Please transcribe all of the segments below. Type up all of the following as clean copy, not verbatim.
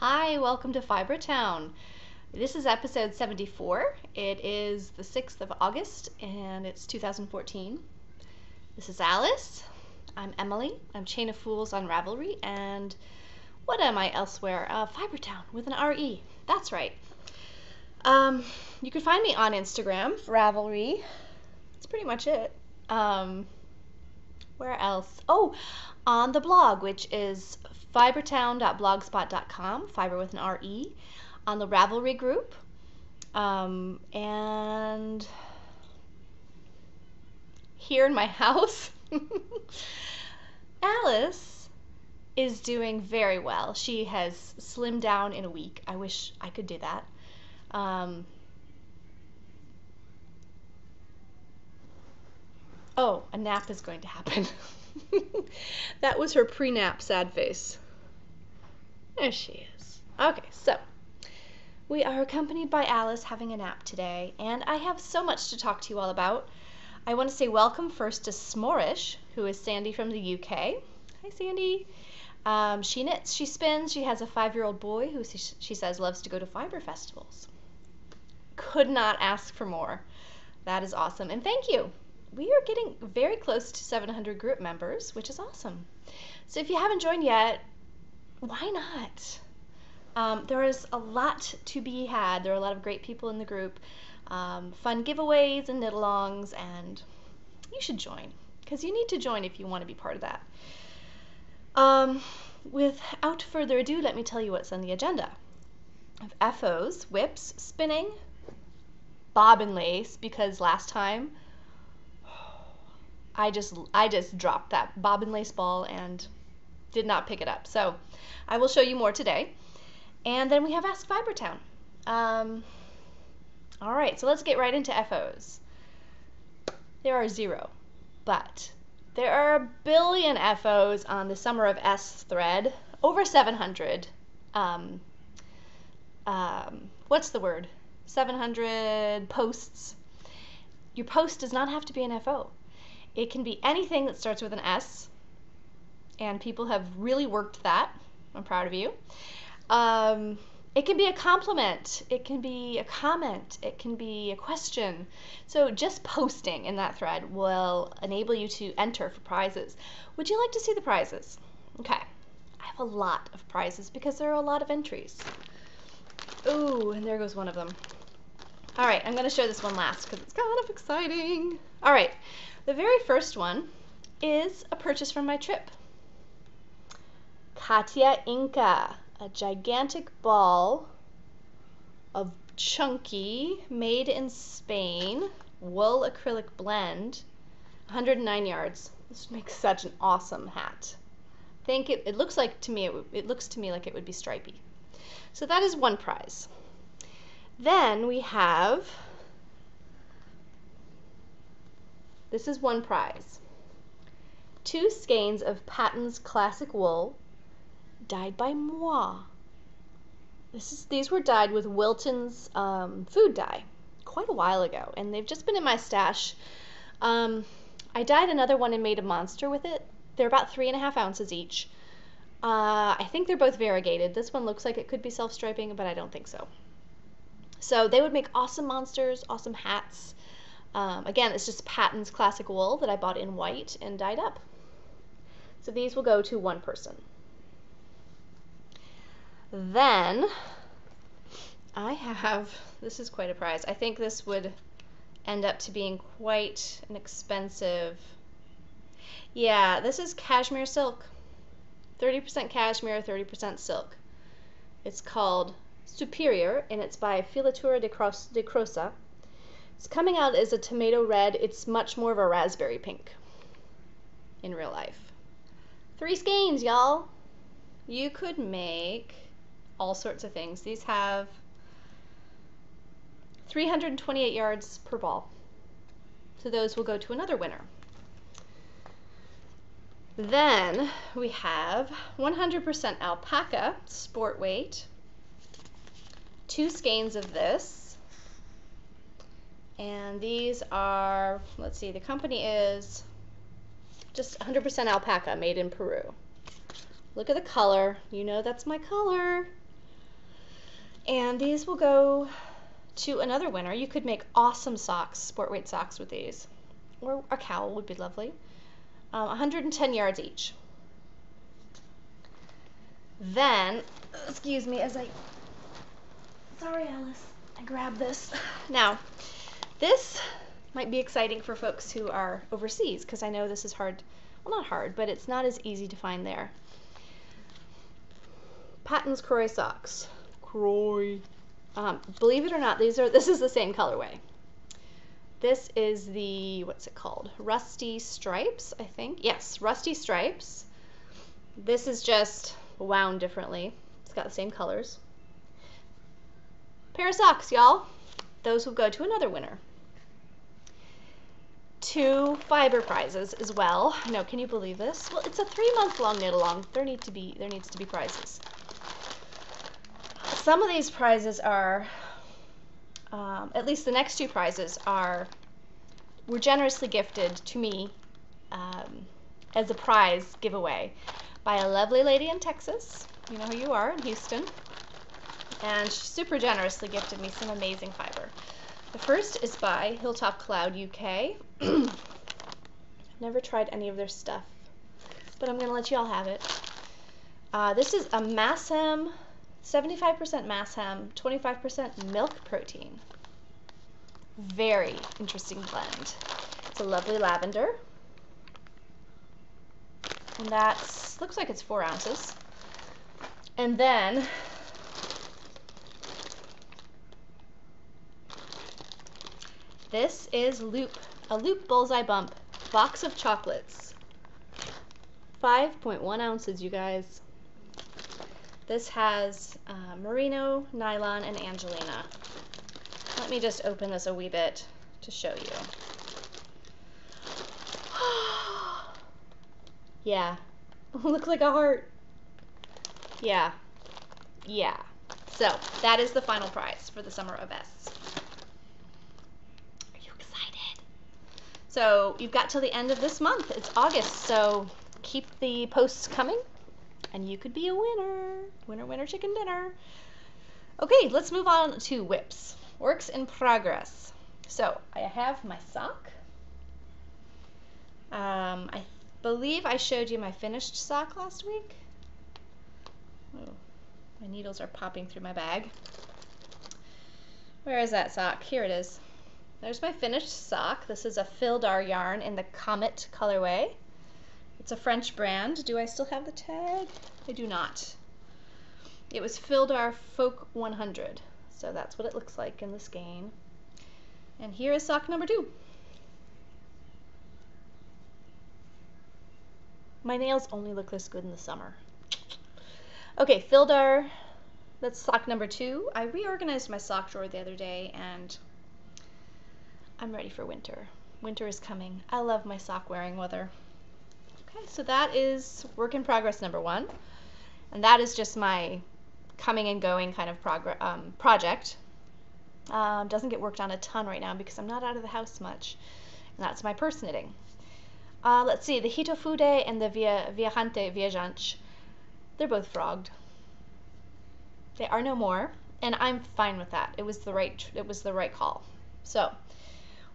Hi, welcome to Fiber Town. This is episode 74. It is the 6th of August and it's 2014. This is Alice. I'm Emily. I'm Chain of Fools on Ravelry, and what am I elsewhere? Fiber Town with an R-E. That's right. You can find me on Instagram, Ravelry. That's pretty much it. Where else? Oh, on the blog, which is fibertown.blogspot.com, fiber with an R-E, on the Ravelry group, and here in my house. Alice is doing very well. She has slimmed down in a week. I wish I could do that. Oh, a nap is going to happen. That was her pre-nap sad face. There she is. Okay, so we are accompanied by Alice having a nap today, and I have so much to talk to you all about. I want to say welcome first to S'morish, who is Sandy from the UK. Hi, Sandy. She knits, she spins, she has a 5-year-old boy who she says loves to go to fiber festivals. Could not ask for more. That is awesome, and thank you. We are getting very close to 700 group members, which is awesome. So if you haven't joined yet, why not? There is a lot to be had. There are a lot of great people in the group, fun giveaways and knit-alongs, and you should join, because you need to join if you want to be part of that. Without further ado, let me tell you what's on the agenda. I have FOs, whips, spinning, bobbin lace, because last time I just dropped that bobbin lace ball and did not pick it up. So I will show you more today. And then we have Ask Fiber Town. All right, so let's get right into FOs. There are 0, but there are a billion FOs on the Summer of S thread, over 700. What's the word? 700 posts. Your post does not have to be an FO. It can be anything that starts with an S, and people have really worked that. I'm proud of you. It can be a compliment, it can be a comment, it can be a question. So just posting in that thread will enable you to enter for prizes. Would you like to see the prizes? Okay, I have a lot of prizes because there are a lot of entries. Ooh, and there goes one of them. All right, I'm going to show this one last because it's kind of exciting. All right, the very first one is a purchase from my trip. Katia Inca, a gigantic ball of chunky, made in Spain, wool acrylic blend, 109 yards. This makes such an awesome hat. I think it looks like to me, it looks to me like it would be stripy. So that is one prize. Then we have, this is one prize, 2 skeins of Patton's classic wool, dyed by moi. These were dyed with Wilton's food dye quite a while ago, and they've just been in my stash. I dyed another one and made a monster with it. They're about 3.5 ounces each. I think they're both variegated. This one looks like it could be self-striping, but I don't think so. So they would make awesome monsters, awesome hats. Again, it's just Patton's classic wool that I bought in white and dyed up. So these will go to one person. Then I have, this is quite a prize. I think this would end up to being quite an expensive, yeah, this is cashmere silk. 30% cashmere, 30% silk. It's called Superior, and it's by Filatura de Crosa. It's coming out as a tomato red. It's much more of a raspberry pink in real life. 3 skeins, y'all. You could make all sorts of things. These have 328 yards per ball. So those will go to another winner. Then we have 100% alpaca, sport weight, 2 skeins of this. And these are, let's see, the company is just 100% alpaca, made in Peru. Look at the color. You know that's my color. And these will go to another winner. You could make awesome socks, sport weight socks with these. Or a cowl would be lovely. 110 yards each. Then, excuse me as sorry Alice, I grabbed this. Now, this might be exciting for folks who are overseas, because I know this is hard, well, not hard, but it's not as easy to find there. Patton's Croy socks. Croy. Believe it or not, this is the same colorway. This is the, what's it called? Rusty Stripes, I think. Yes, Rusty Stripes. This is just wound differently. It's got the same colors. Pair of socks, y'all. Those will go to another winner. 2 fiber prizes as well. No, can you believe this? Well, it's a 3-month-long knit-along. There needs to be prizes. Some of these prizes are, at least the next 2 prizes were generously gifted to me as a prize giveaway by a lovely lady in Texas. You know who you are, in Houston. And she super generously gifted me some amazing fiber. The first is by Hilltop Cloud UK. I've never tried any of their stuff, but I'm going to let you all have it. This is a mass hem, 75% mass hem, 25% milk protein. Very interesting blend. It's a lovely lavender. And that looks like it's 4 ounces. And then this is a Loop Bullseye Bump box of chocolates. 5.1 ounces, you guys. This has merino, nylon, and Angelina. Let me just open this a wee bit to show you. Yeah, looks like a heart. Yeah. So that is the final prize for the Summer of S. Are you excited? So you've got till the end of this month. It's August, so keep the posts coming, and you could be a winner. Winner, winner, chicken dinner. Okay, let's move on to whips. Works in progress. So I have my sock. I believe I showed you my finished sock last week. Oh, my needles are popping through my bag. Where is that sock? Here it is. There's my finished sock. This is a Fildar yarn in the Comet colorway. It's a French brand. Do I still have the tag? I do not. It was Fildar Folk 100. So that's what it looks like in the skein. And here is sock number 2. My nails only look this good in the summer. Okay, Fildar, that's sock number 2. I reorganized my sock drawer the other day, and I'm ready for winter. Winter is coming. I love my sock wearing weather. Okay, so that is work in progress number 1. And that is just my coming and going kind of project. Doesn't get worked on a ton right now because I'm not out of the house much. And that's my purse knitting. Let's see, the Hitofude and the Viajante, they're both frogged. They are no more, and I'm fine with that. It was the right call. So,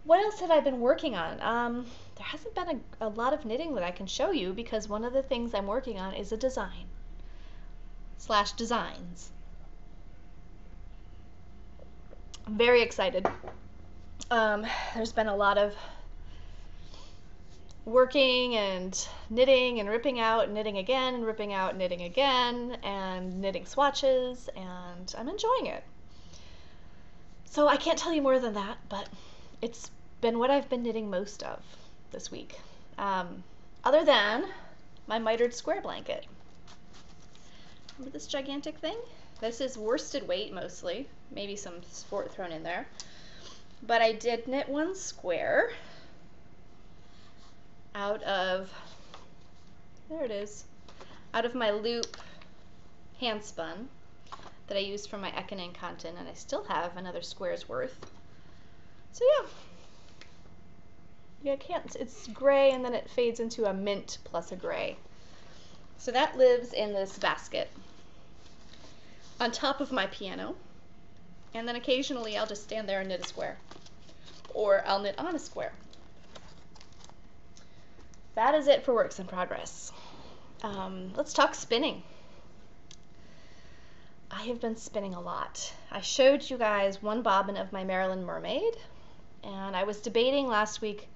what else have I been working on? There hasn't been a lot of knitting that I can show you because one of the things I'm working on is a design / designs. I'm very excited. There's been a lot of working and knitting and ripping out and knitting again and ripping out and knitting again and knitting swatches, and I'm enjoying it. So I can't tell you more than that, but it's been what I've been knitting most of this week. Other than my mitered square blanket. Remember this gigantic thing? This is worsted weight mostly, maybe some sport thrown in there. But I did knit one square out of, there it is, out of my loop hand spun that I used for my Ekanen cotton, and I still have another square's worth. So yeah, it's gray and then it fades into a mint plus a gray. So that lives in this basket on top of my piano. And then occasionally I'll just stand there and knit a square. Or I'll knit on a square. That is it for works in progress. Let's talk spinning. I have been spinning a lot. I showed you guys one bobbin of my Maryland Mermaid, and I was debating last week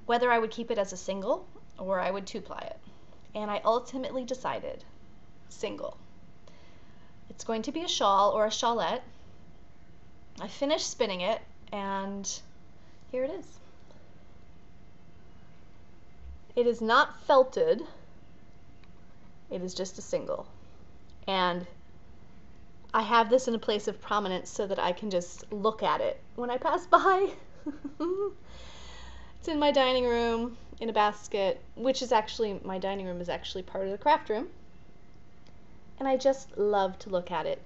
whether I would keep it as a single or I would two-ply it. And I ultimately decided single. It's going to be a shawl or a shawlette. I finished spinning it, and here it is. It is not felted. It is just a single. And I have this in a place of prominence so that I can just look at it when I pass by. It's in my dining room in a basket, which is actually, my dining room is actually part of the craft room. And I just love to look at it.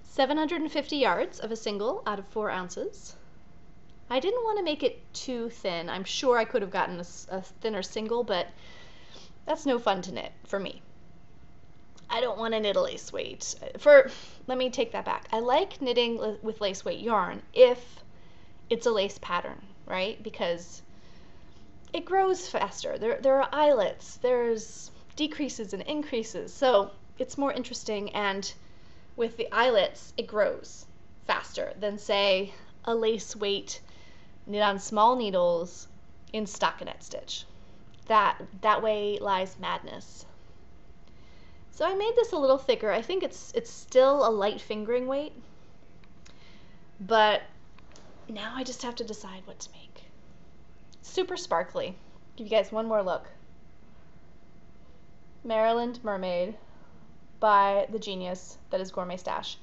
750 yards of a single out of 4 ounces. I didn't want to make it too thin. I'm sure I could have gotten a thinner single, but that's no fun to knit for me. I don't want to knit a lace weight. Let me take that back. I like knitting with lace weight yarn if it's a lace pattern, right? Because it grows faster. There are eyelets, there's decreases and increases, so it's more interesting, and with the eyelets, it grows faster than, say, a lace weight knit on small needles in stockinette stitch. That way lies madness. So I made this a little thicker. I think it's still a light fingering weight, but now I just have to decide what to make. Super sparkly. Give you guys one more look. Maryland Mermaid by the genius that is Gourmet Stash.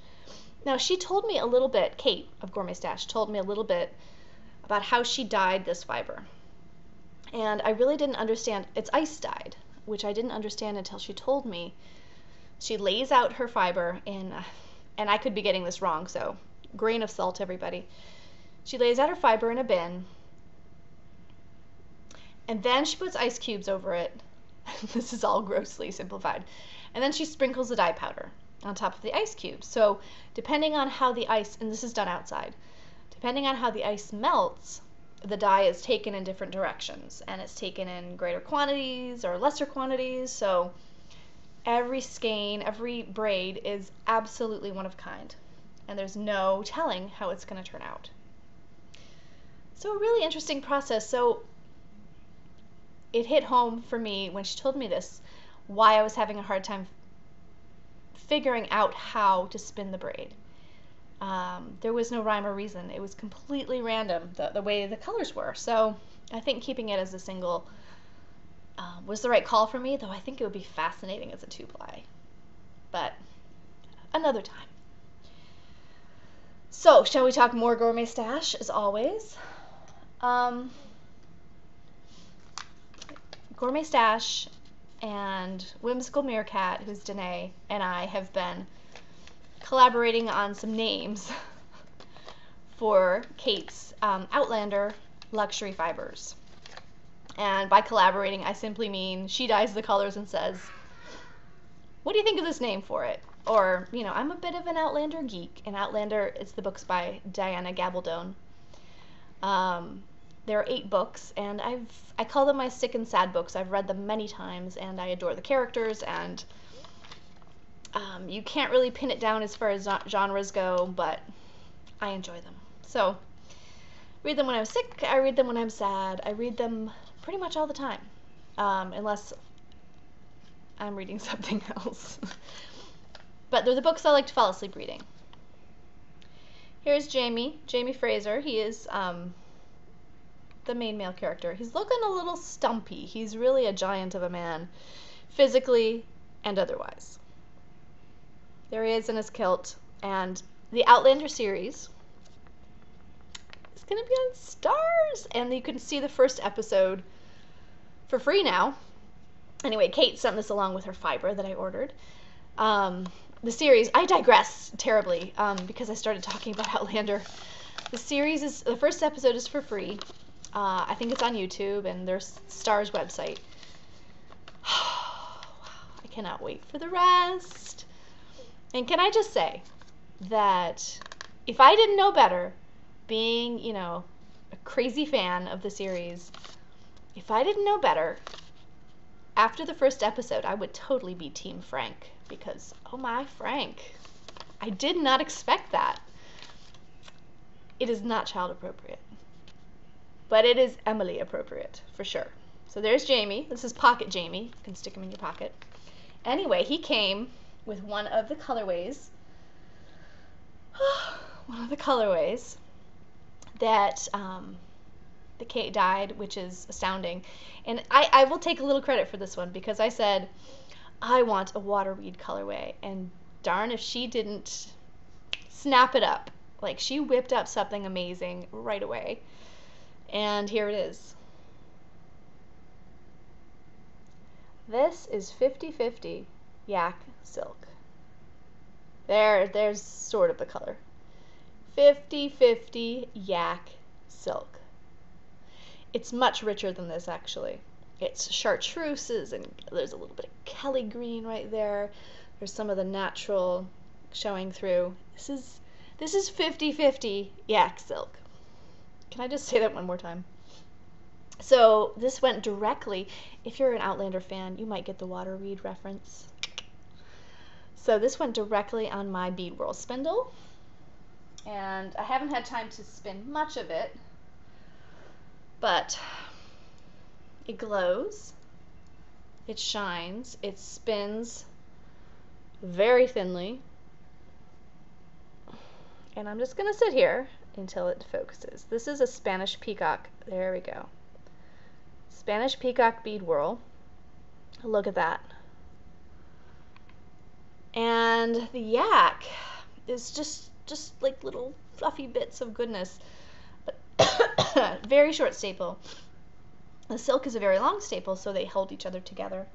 Now she told me a little bit, Kate of Gourmet Stash told me a little bit about how she dyed this fiber. And I really didn't understand, it's ice dyed, which I didn't understand until she told me. She lays out her fiber in, and I could be getting this wrong, so grain of salt, everybody. She lays out her fiber in a bin, and then she puts ice cubes over it. This is all grossly simplified. And then she sprinkles the dye powder on top of the ice cubes. So depending on how the ice, and this is done outside, depending on how the ice melts, the dye is taken in different directions, and it's taken in greater quantities or lesser quantities. So every skein, every braid is absolutely one of a kind, and there's no telling how it's going to turn out. So a really interesting process. So it hit home for me when she told me this, why I was having a hard time figuring out how to spin the braid. There was no rhyme or reason. It was completely random, the way the colors were. So I think keeping it as a single was the right call for me, though I think it would be fascinating as a two-ply. But another time. So, shall we talk more Gourmet Stash, as always? Gourmet Stash and Whimsical Meerkat, who's Danae, and I have been collaborating on some names for Kate's Outlander luxury fibers. And by collaborating, I simply mean she dyes the colors and says, what do you think of this name for it? Or, you know, I'm a bit of an Outlander geek, and Outlander is the books by Diana Gabaldon. There are 8 books, and I call them my sick and sad books. I've read them many times, and I adore the characters, and you can't really pin it down as far as genres go, but I enjoy them. So, read them when I'm sick, I read them when I'm sad, I read them pretty much all the time, unless I'm reading something else. But they're the books I like to fall asleep reading. Here's Jamie Fraser. He is the main male character. He's looking a little stumpy. He's really a giant of a man, physically and otherwise. There he is in his kilt, and the Outlander series is going to be on Stars, and you can see the first episode for free now. Anyway, Kate sent this along with her fiber that I ordered. The series, I digress terribly because I started talking about Outlander. The first episode is for free. I think it's on YouTube and there's Star's website. Wow, I cannot wait for the rest. And can I just say that If I didn't know better, being, you know, a crazy fan of the series, if I didn't know better, after the first episode, I would totally be Team Frank, because, oh my, Frank. I did not expect that. It is not child appropriate, but it is Emily appropriate, for sure. So there's Jamie. This is Pocket Jamie. You can stick him in your pocket. Anyway, he came with one of the colorways. That the Kate dyed, which is astounding. And I will take a little credit for this one, because I said, I want a Waterweed colorway. And darn if she didn't snap it up. Like, she whipped up something amazing right away. And here it is. This is 50/50 yak silk. There's sort of the color. 50/50 yak silk. It's much richer than this, actually. It's chartreuses, and there's a little bit of Kelly green right there. There's some of the natural showing through. This is 50/50 yak silk. Can I just say that one more time? So this went directly, if you're an Outlander fan, you might get the Waterweed reference. So this went directly on my bead whirl spindle, and I haven't had time to spin much of it, but it glows, it shines, it spins very thinly, and I'm just going to sit here until it focuses. This is a Spanish peacock. There we go. Spanish peacock bead whirl. Look at that. And the yak is just like little fluffy bits of goodness. Very short staple. The silk is a very long staple, so they hold each other together.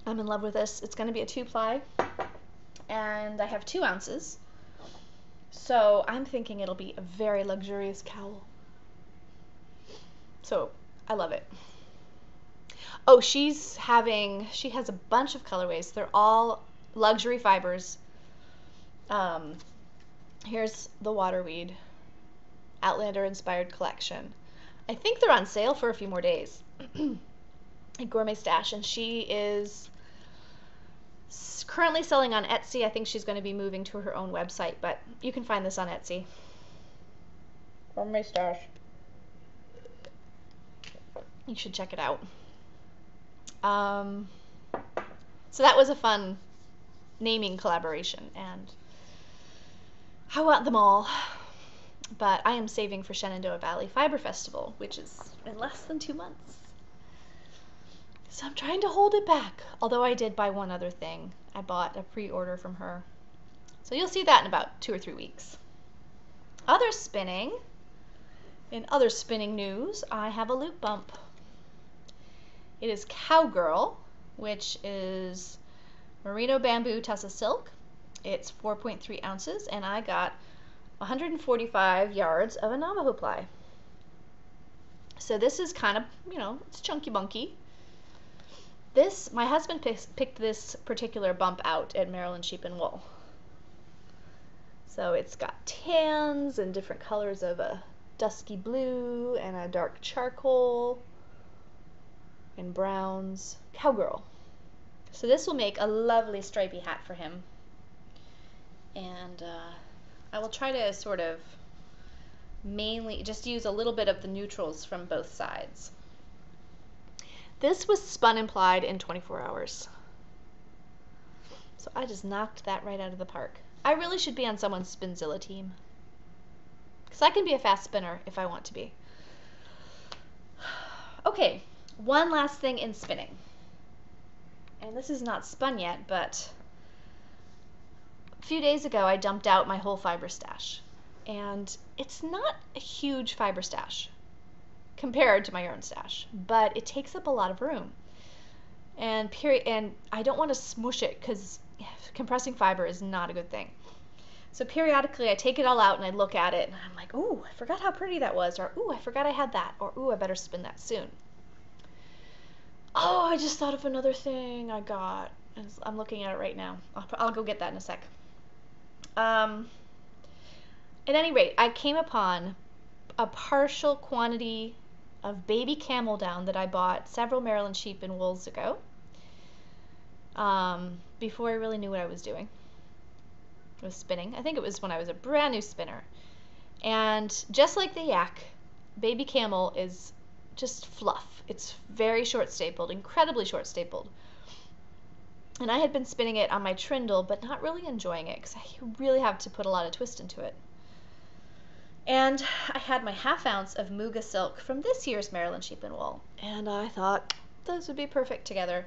I'm in love with this. It's going to be a 2-ply, and I have 2 ounces. So I'm thinking it'll be a very luxurious cowl. So I love it. Oh, she has a bunch of colorways. They're all luxury fibers. Here's the Waterweed Outlander inspired collection. I think they're on sale for a few more days at Gourmet Stash, and she is currently selling on Etsy. I think she's going to be moving to her own website, but you can find this on Etsy. Gourmet Stash. You should check it out. So that was a fun naming collaboration, and I want them all, but I am saving for Shenandoah Valley Fiber Festival, which is in less than 2 months. So I'm trying to hold it back, although I did buy one other thing. I bought a pre-order from her. So you'll see that in about 2 or 3 weeks. Other spinning. In other spinning news, I have a loop bump. It is Cowgirl, which is merino bamboo tussa silk. It's 4.3 ounces, and I got 145 yards of a Navajo ply. So this is kind of, it's chunky bunky. My husband picked this particular bump out at Maryland Sheep and Wool. So it's got tans and different colors of a dusky blue and a dark charcoal and browns. Cowgirl. So this will make a lovely stripy hat for him. And I will try to sort of mainly just use a little bit of the neutrals from both sides. This was spun and plied in 24 hours. So I just knocked that right out of the park. I really should be on someone's Spinzilla team, because I can be a fast spinner if I want to be. Okay, one last thing in spinning. And this is not spun yet, but a few days ago I dumped out my whole fiber stash. And it's not a huge fiber stash compared to my yarn stash, but it takes up a lot of room. And I don't want to smush it, because compressing fiber is not a good thing. So periodically I take it all out and I look at it and I'm like, ooh, I forgot how pretty that was, or ooh, I forgot I had that, or ooh, I better spin that soon. Oh, I just thought of another thing I got. I'm looking at it right now. I'll go get that in a sec. At any rate, I came upon a partial quantity of baby camel down that I bought several Maryland sheep and wools ago, before I really knew what I was doing. I was spinning. I think it was when I was a brand new spinner. And just like the yak, baby camel is just fluff. It's very short stapled, incredibly short stapled. And I had been spinning it on my trindle, but not really enjoying it because I really have to put a lot of twist into it. And I had my 1/2 ounce of Muga silk from this year's Maryland sheep and wool. And I thought those would be perfect together.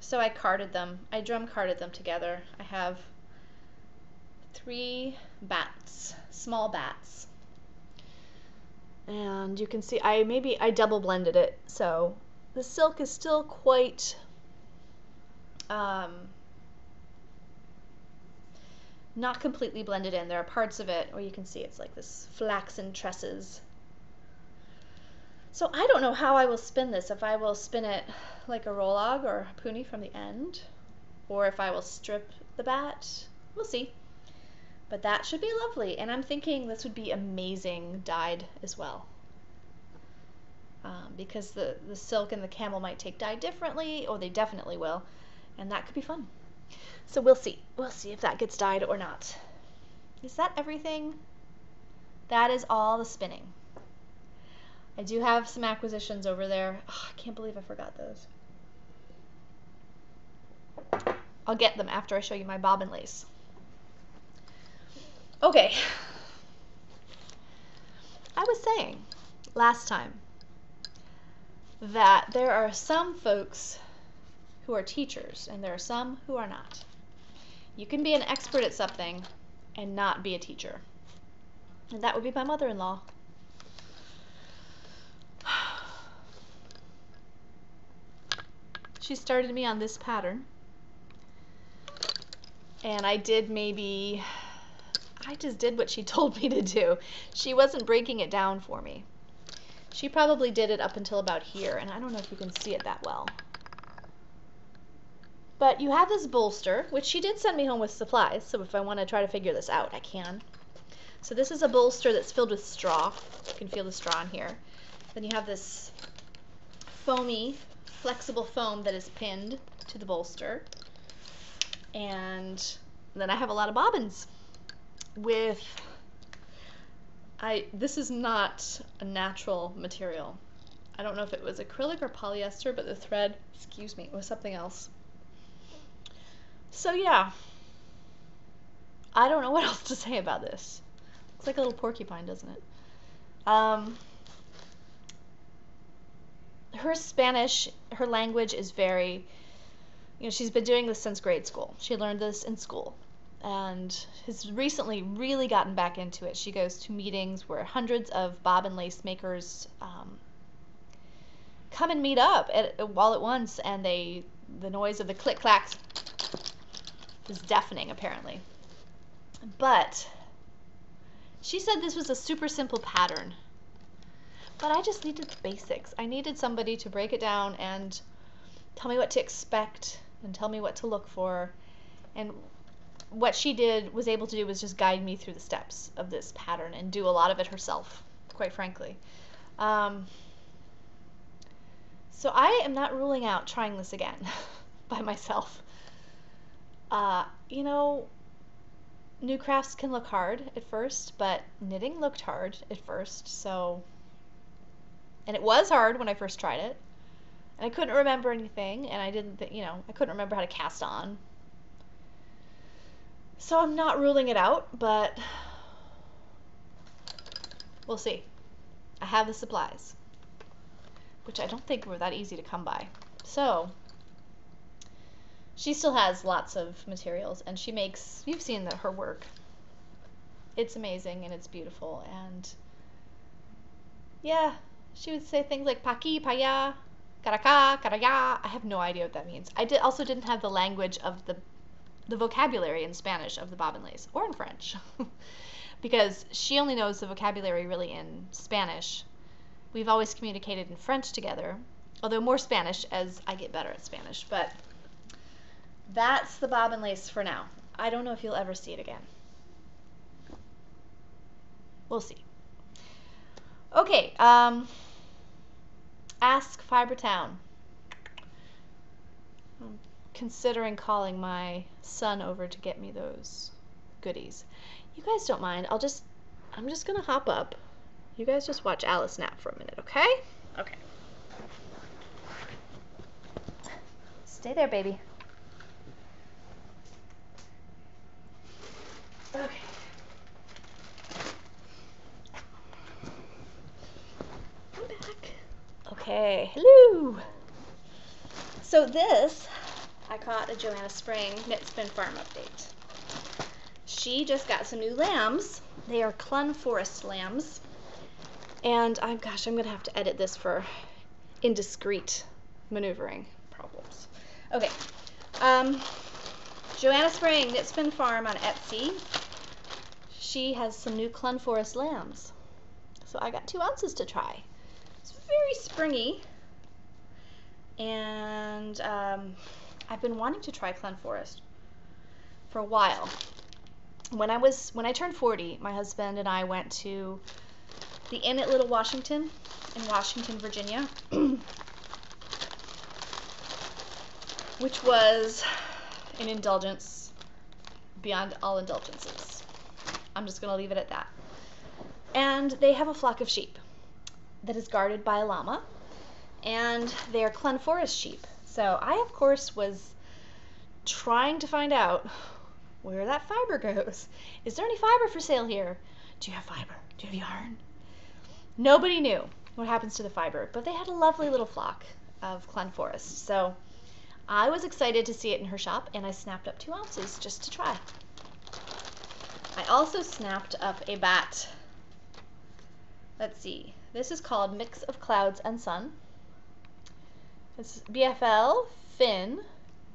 So I carded them. I drum carded them together. I have 3 bats, small bats. And you can see I double blended it. So the silk is still quite not completely blended in. There are parts of it where you can see it's like this flaxen tresses. So I don't know how I will spin this, if I will spin it like a roll-log or a pony from the end, or if I will strip the bat. We'll see. But that should be lovely, and I'm thinking this would be amazing dyed as well. Because the silk and the camel might take dye differently, or they definitely will, and that could be fun. So we'll see. We'll see if that gets dyed or not. Is that everything? That is all the spinning. I do have some acquisitions over there. Oh, I can't believe I forgot those. I'll get them after I show you my bobbin lace. Okay. I was saying last time that there are some folks who are teachers and there are some who are not. You can be an expert at something and not be a teacher. And that would be my mother-in-law. She started me on this pattern. And I just did what she told me to do. She wasn't breaking it down for me. She probably did it up until about here, and I don't know if you can see it that well. But you have this bolster, which she did send me home with supplies, so if I want to try to figure this out, I can. So this is a bolster that's filled with straw. You can feel the straw in here. Then you have this foamy, flexible foam that is pinned to the bolster. And then I have a lot of bobbins with, this is not a natural material. I don't know if it was acrylic or polyester, but the thread, excuse me, was something else. So yeah, I don't know what else to say about this. Looks like a little porcupine, doesn't it? Her Spanish, her language is very, she's been doing this since grade school. She learned this in school and has recently really gotten back into it. She goes to meetings where hundreds of bobbin lace makers come and meet up all at once, and the noise of the click-clacks is deafening, apparently. But she said this was a super simple pattern, but I just needed the basics. I needed somebody to break it down and tell me what to expect and tell me what to look for. And what she was able to do was just guide me through the steps of this pattern and do a lot of it herself, quite frankly. So I am not ruling out trying this again by myself. New crafts can look hard at first, but knitting looked hard at first, and it was hard when I first tried it, and I couldn't remember anything, and I couldn't remember how to cast on. So I'm not ruling it out, but we'll see. I have the supplies, which I don't think were that easy to come by. So she still has lots of materials, and she makes, you've seen her work. It's amazing, and it's beautiful, and yeah, she would say things like paqui, paya, caraca, caraya. I have no idea what that means. I also didn't have the language of the vocabulary in Spanish of the bobbin lace, or in French, because she only knows the vocabulary really in Spanish. We've always communicated in French together, although more Spanish as I get better at Spanish, but that's the bobbin lace for now. I don't know if you'll ever see it again. We'll see. Okay, Ask Fibertown. I'm considering calling my son over to get me those goodies. You guys don't mind. I'm just gonna hop up. You guys just watch Alice nap for a minute, okay? Okay. Stay there, baby. Okay. I'm back. Okay, hello. So this, I caught a Joanna Spring Knit Spin Farm update. She just got some new lambs. They are Clun Forest lambs. And I'm gonna have to edit this for indiscreet maneuvering problems. Okay. Joanna Spring Knit Spin Farm on Etsy. She has some new Clun Forest lambs. So I got 2 ounces to try. It's very springy. And I've been wanting to try Clun Forest for a while. When I turned 40, my husband and I went to the Inn at Little Washington in Washington, Virginia, which was an indulgence beyond all indulgences. I'm just going to leave it at that. And they have a flock of sheep that is guarded by a llama, and they are Clun Forest sheep. So I, of course, was trying to find out where that fiber goes. Is there any fiber for sale here? Do you have fiber? Do you have yarn? Nobody knew what happens to the fiber, but they had a lovely little flock of Clun Forest. So I was excited to see it in her shop, and I snapped up 2 ounces just to try. I also snapped up a bat. Let's see. This is called Mix of Clouds and Sun. It's BFL, Finn.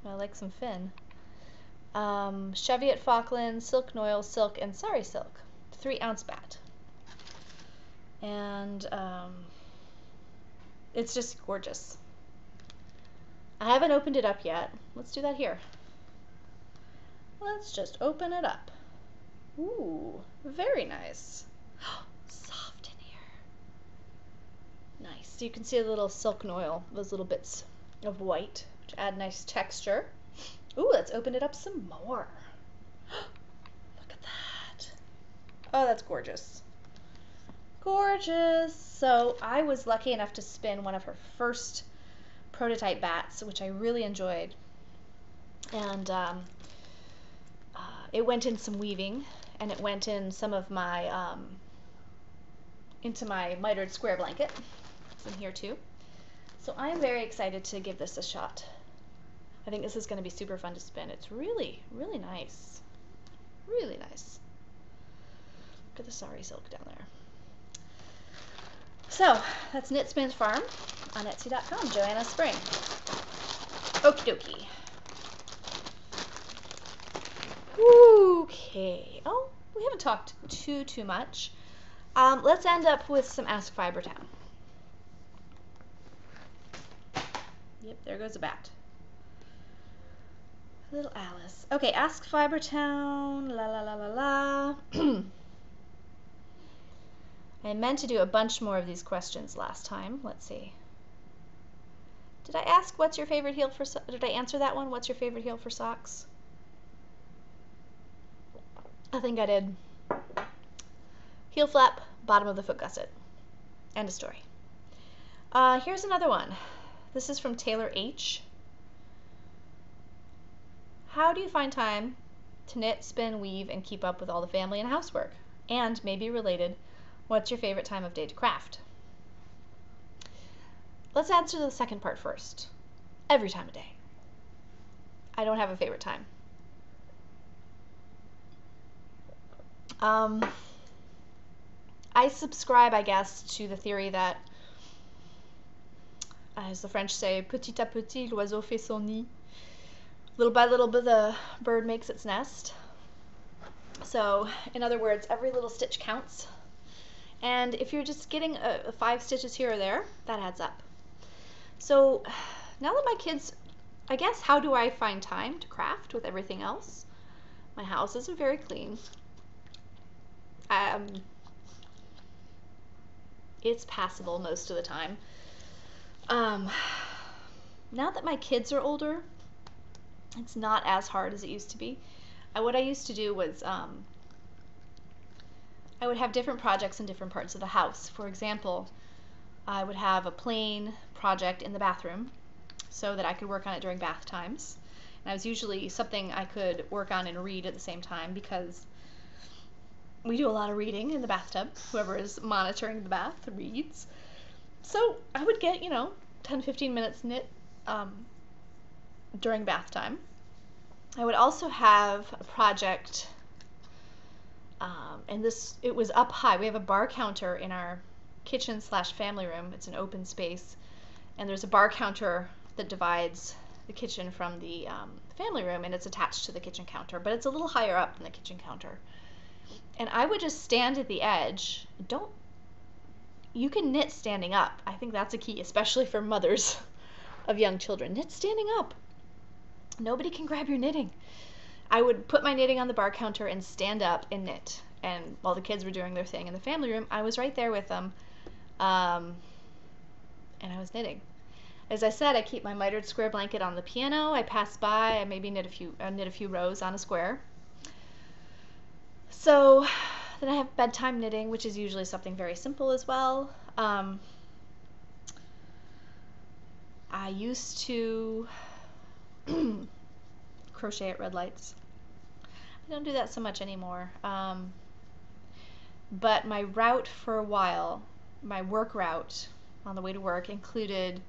I like some Finn. Cheviot Falkland, Silk Noil, Silk, and Sari Silk. 3-ounce bat. And it's just gorgeous. I haven't opened it up yet. Let's do that here. Let's just open it up. Ooh, very nice. Soft in here. Nice. So you can see a little silk noil, those little bits of white, which add nice texture. Ooh, let's open it up some more. Look at that. Oh, that's gorgeous. Gorgeous. So I was lucky enough to spin one of her first prototype bats, which I really enjoyed. And it went in some weaving, and it went in some of my, into my mitered square blanket. It's in here too. So I am very excited to give this a shot. I think this is going to be super fun to spin. It's really, really nice. Really nice. Look at the sari silk down there. So, that's Knit Spin Farm on Etsy.com, Joanna Spring. Okie dokie. Okay. Oh, we haven't talked too much. Let's end up with some Ask Fibertown. Yep, there goes a bat. Little Alice. Okay, Ask Fibertown. La la la la la. I meant to do a bunch more of these questions last time. Let's see. Did I ask what's your favorite heel for did I answer that one? What's your favorite heel for socks? I think I did. Heel flap, bottom of the foot gusset. End of story. Here's another one. This is from Taylor H. How do you find time to knit, spin, weave, and keep up with all the family and housework? And maybe related, what's your favorite time of day to craft? Let's answer the second part first. Every time of day. I don't have a favorite time. I subscribe, I guess, to the theory that, as the French say, petit à petit, l'oiseau fait son nid. Little by little, the bird makes its nest. So, in other words, every little stitch counts. And if you're just getting 5 stitches here or there, that adds up. So, now that my kids, I guess, how do I find time to craft with everything else? My house isn't very clean. It's passable most of the time. Now that my kids are older, it's not as hard as it used to be. What I used to do was I would have different projects in different parts of the house. For example, I would have a plain project in the bathroom so that I could work on it during bath times. And it was usually something I could work on and read at the same time, because we do a lot of reading in the bathtub. Whoever is monitoring the bath reads. So I would get, 10, 15 minutes knit during bath time. I would also have a project, and it was up high. We have a bar counter in our kitchen/family room. It's an open space, and there's a bar counter that divides the kitchen from the family room, and it's attached to the kitchen counter, but it's a little higher up than the kitchen counter. And I would just stand at the edge. You can knit standing up. I think that's a key, especially for mothers of young children. Knit standing up. Nobody can grab your knitting. I would put my knitting on the bar counter and stand up and knit. And while the kids were doing their thing in the family room, I was right there with them, and I was knitting. As I said, I keep my mitered square blanket on the piano. I pass by. I maybe knit a few rows on a square. So then I have bedtime knitting, which is usually something very simple as well. I used to crochet at red lights. I don't do that so much anymore. But my route for a while, my work route on the way to work, included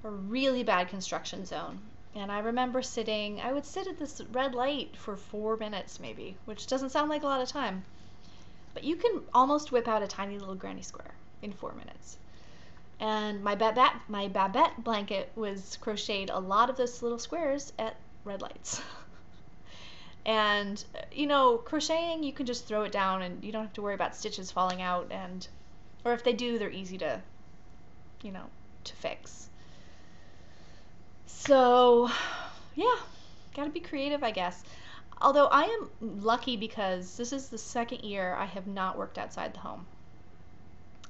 a really bad construction zone. And I remember I would sit at this red light for 4 minutes maybe, which doesn't sound like a lot of time. But you can almost whip out a tiny little granny square in 4 minutes. And my Babette blanket was crocheted a lot of those little squares at red lights. And, crocheting, you can just throw it down and you don't have to worry about stitches falling out, or if they do, they're easy to fix. So, yeah, gotta be creative, I guess. Although I am lucky because this is the second year I have not worked outside the home.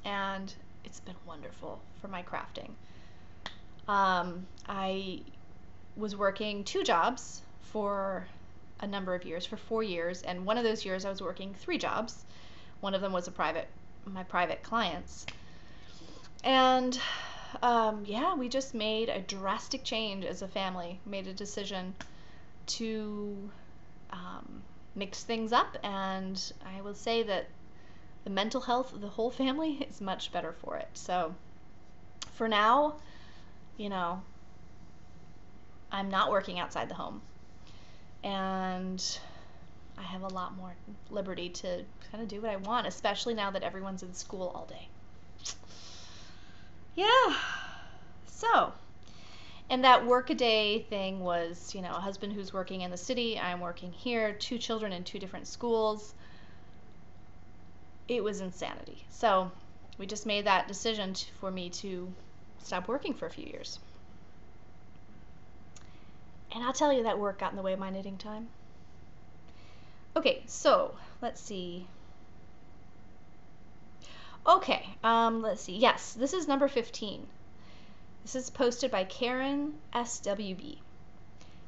And it's been wonderful for my crafting. I was working 2 jobs for a number of years, for 4 years, and one of those years I was working 3 jobs. One of them was my private clients. And we just made a drastic change as a family, made a decision to mix things up, and I will say that the mental health of the whole family is much better for it. So for now, I'm not working outside the home, and I have a lot more liberty to kind of do what I want, especially now that everyone's in school all day. Yeah. So, and that work-a-day thing was, a husband who's working in the city, I'm working here, 2 children in 2 different schools. It was insanity. So we just made that decision for me to stop working for a few years. And I'll tell you, that work got in the way of my knitting time. Okay, so let's see. Okay, let's see. Yes, this is number 15. This is posted by Karen SWB.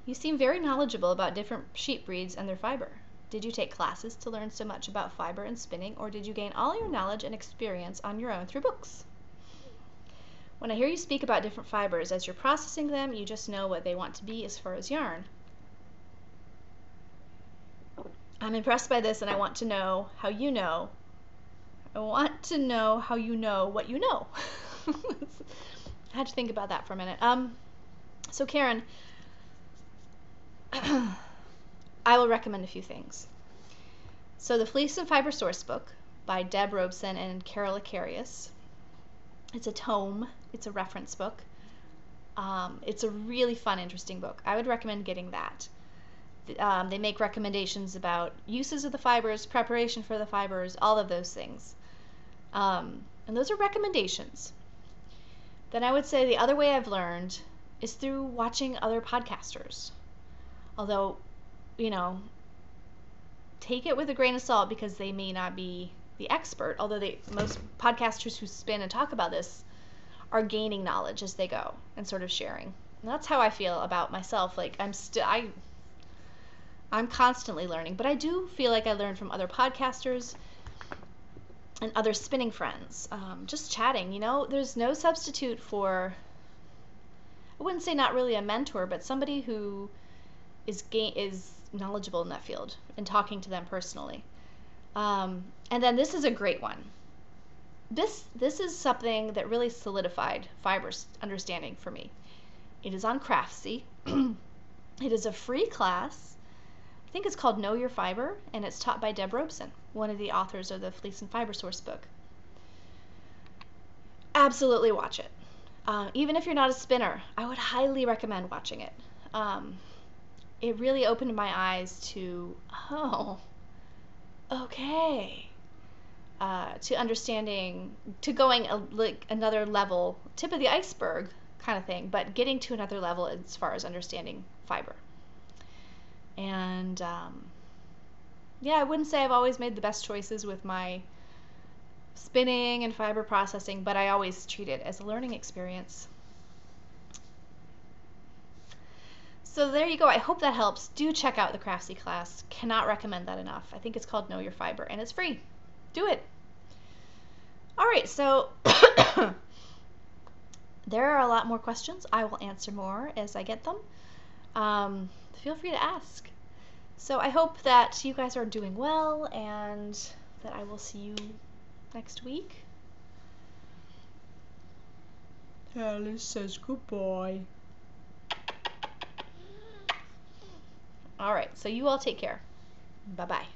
You seem very knowledgeable about different sheep breeds and their fiber. Did you take classes to learn so much about fiber and spinning, or did you gain all your knowledge and experience on your own through books? When I hear you speak about different fibers, as you're processing them, you just know what they want to be as far as yarn. I'm impressed by this, and I want to know how you know. I want to know how you know what you know. I had to think about that for a minute. So Karen, I will recommend a few things. So the Fleece and Fiber Source Book by Deb Robeson and Carol Acarius. It's a tome. It's a reference book. It's a really fun, interesting book. I would recommend getting that. They make recommendations about uses of the fibers, preparation for the fibers, all of those things. And those are recommendations. Then I would say the other way I've learned is through watching other podcasters. Although, take it with a grain of salt, because they may not be the expert, although most podcasters who spin and talk about this are gaining knowledge as they go and sort of sharing. And that's how I feel about myself. Like I'm constantly learning, but I do feel like I learn from other podcasters and other spinning friends. Just chatting, there's no substitute for, I wouldn't say not really a mentor, but somebody who is knowledgeable in that field and talking to them personally. And then this is a great one. This is something that really solidified fiber's understanding for me. It is on Craftsy. It is a free class. I think it's called Know Your Fiber, and it's taught by Deb Robeson, one of the authors of the Fleece and Fiber Source book. Absolutely watch it. Even if you're not a spinner, I would highly recommend watching it. It really opened my eyes to, okay, to understanding, to going like another level, tip of the iceberg kind of thing, but getting to another level as far as understanding fiber. And yeah, I wouldn't say I've always made the best choices with my spinning and fiber processing, but I always treat it as a learning experience. So there you go. I hope that helps. Do check out the Craftsy class. Cannot recommend that enough. I think it's called Know Your Fiber, and it's free. Do it. All right, so there are a lot more questions. I will answer more as I get them. Feel free to ask. So I hope that you guys are doing well and that I will see you next week. Alice says goodbye. All right, so you all take care. Bye-bye.